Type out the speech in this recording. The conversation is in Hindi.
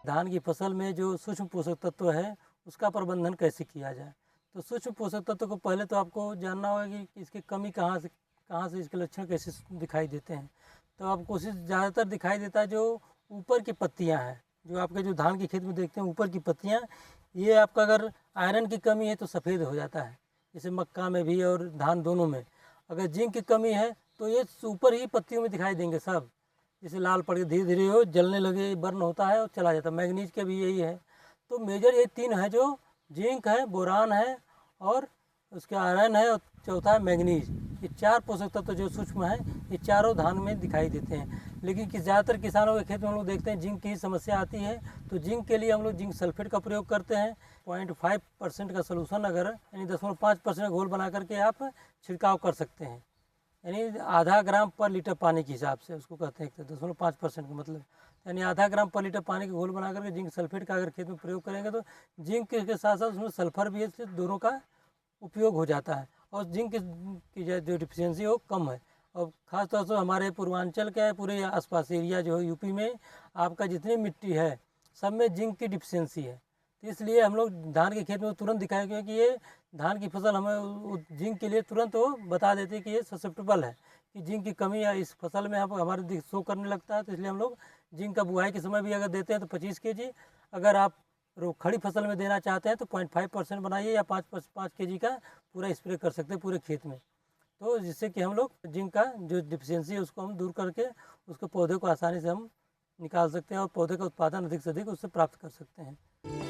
धान की फसल में जो सूक्ष्म पोषक तत्व है उसका प्रबंधन कैसे किया जाए। तो सूक्ष्म पोषक तत्व को पहले तो आपको जानना होगा कि इसकी कमी कहाँ से इसके लक्षण कैसे दिखाई देते हैं। तो आप कोशिश ज़्यादातर दिखाई देता है जो ऊपर की पत्तियां हैं, जो आपके जो धान के खेत में देखते हैं ऊपर की पत्तियां, ये आपका अगर आयरन की कमी है तो सफ़ेद हो जाता है, जैसे मक्का में भी और धान दोनों में। अगर जिंक की कमी है तो ये ऊपर ही पत्तियों में दिखाई देंगे सब, जैसे लाल पड़ के धीरे धीरे हो जलने लगे, बर्न होता है और चला जाता है। मैग्नीज के भी यही है। तो मेजर ये तीन है, जो जिंक है, बोरान है और उसके आयरन है, और चौथा है मैग्नीज। ये चार पोषक तत्व जो सूक्ष्म है ये चारों धान में दिखाई देते हैं। लेकिन ज़्यादातर किसानों के खेत में हम लोग देखते हैं जिंक की समस्या आती है, तो जिंक के लिए हम लोग जिंक सल्फेट का प्रयोग करते हैं। 0.5% का सोल्यूशन, अगर यानी 0.5% घोल बना करके आप छिड़काव कर सकते हैं, यानी आधा ग्राम पर लीटर पानी के हिसाब से उसको कहते हैं। 0.5% का मतलब यानी आधा ग्राम पर लीटर पानी का घोल बना करके जिंक सल्फेट का अगर खेत में प्रयोग करेंगे तो जिंक के साथ साथ उसमें सल्फर भी है, दोनों का उपयोग हो जाता है और जिंक की जो डिफिशियंसी है वो कम है। और ख़ासतौर से हमारे पूर्वांचल के पूरे आसपास एरिया जो है यूपी में, आपका जितनी मिट्टी है सब में जिंक की डिफिशियंसी है। तो इसलिए हम लोग धान के खेत में तुरंत दिखाए, क्योंकि ये धान की फसल हमें जिंक के लिए तुरंत वो बता देते हैं कि ये ससेप्टेबल है, कि जिंक की कमी या इस फसल में हमारे शो करने लगता है। तो इसलिए हम लोग जिंक का बुआई के समय भी अगर देते हैं तो 25 kg, अगर आप खड़ी फसल में देना चाहते हैं तो 0.5% बनाइए, या 5 kg का पूरा स्प्रे कर सकते हैं पूरे खेत में। तो जिससे कि हम लोग जिंक का जो डिफिशियंसी है उसको हम दूर करके उसको पौधे को आसानी से हम निकाल सकते हैं और पौधे का उत्पादन अधिक से अधिक उससे प्राप्त कर सकते हैं।